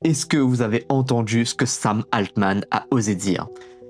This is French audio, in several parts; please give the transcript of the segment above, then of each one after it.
Est-ce que vous avez entendu ce que Sam Altman a osé dire?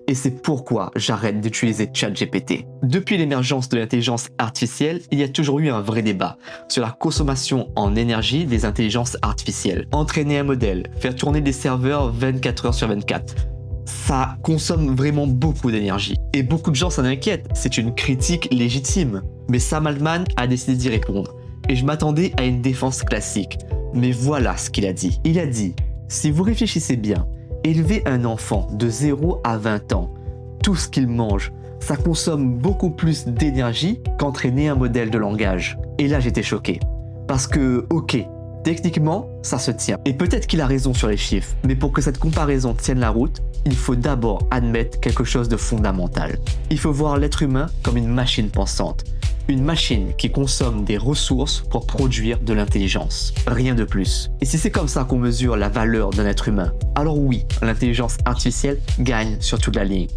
Et c'est pourquoi j'arrête d'utiliser ChatGPT. Depuis l'émergence de l'intelligence artificielle, il y a toujours eu un vrai débat sur la consommation en énergie des intelligences artificielles. Entraîner un modèle, faire tourner des serveurs 24 heures sur 24, ça consomme vraiment beaucoup d'énergie. Et beaucoup de gens s'en inquiètent, c'est une critique légitime. Mais Sam Altman a décidé d'y répondre. Et je m'attendais à une défense classique. Mais voilà ce qu'il a dit. Il a dit, si vous réfléchissez bien, élever un enfant de 0 à 20 ans, tout ce qu'il mange, ça consomme beaucoup plus d'énergie qu'entraîner un modèle de langage. Et là, j'étais choqué. Parce que, ok, techniquement, ça se tient. Et peut-être qu'il a raison sur les chiffres, mais pour que cette comparaison tienne la route, il faut d'abord admettre quelque chose de fondamental. Il faut voir l'être humain comme une machine pensante. Une machine qui consomme des ressources pour produire de l'intelligence. Rien de plus. Et si c'est comme ça qu'on mesure la valeur d'un être humain, alors oui, l'intelligence artificielle gagne sur toute la ligne.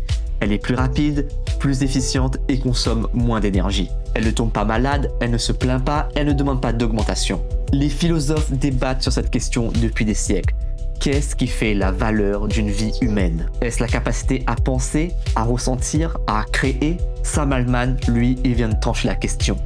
Elle est plus rapide, plus efficiente et consomme moins d'énergie. Elle ne tombe pas malade, elle ne se plaint pas, elle ne demande pas d'augmentation. Les philosophes débattent sur cette question depuis des siècles. Qu'est-ce qui fait la valeur d'une vie humaine? Est-ce la capacité à penser, à ressentir, à créer? Sam Altman, lui, il vient de trancher la question.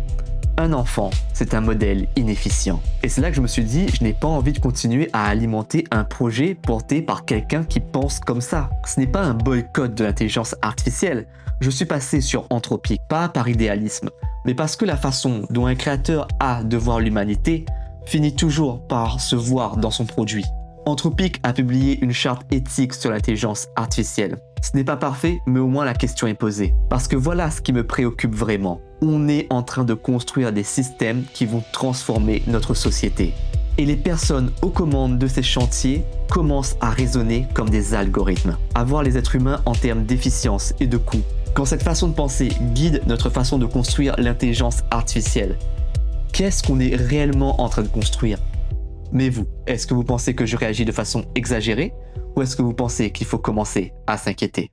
Un enfant, c'est un modèle inefficient. Et c'est là que je me suis dit, je n'ai pas envie de continuer à alimenter un projet porté par quelqu'un qui pense comme ça. Ce n'est pas un boycott de l'intelligence artificielle. Je suis passé sur Anthropic, pas par idéalisme, mais parce que la façon dont un créateur a de voir l'humanité finit toujours par se voir dans son produit. Anthropic a publié une charte éthique sur l'intelligence artificielle. Ce n'est pas parfait, mais au moins la question est posée. Parce que voilà ce qui me préoccupe vraiment. On est en train de construire des systèmes qui vont transformer notre société. Et les personnes aux commandes de ces chantiers commencent à raisonner comme des algorithmes, à voir les êtres humains en termes d'efficience et de coût. Quand cette façon de penser guide notre façon de construire l'intelligence artificielle, qu'est-ce qu'on est réellement en train de construire ? Mais vous, est-ce que vous pensez que je réagis de façon exagérée ou est-ce que vous pensez qu'il faut commencer à s'inquiéter ?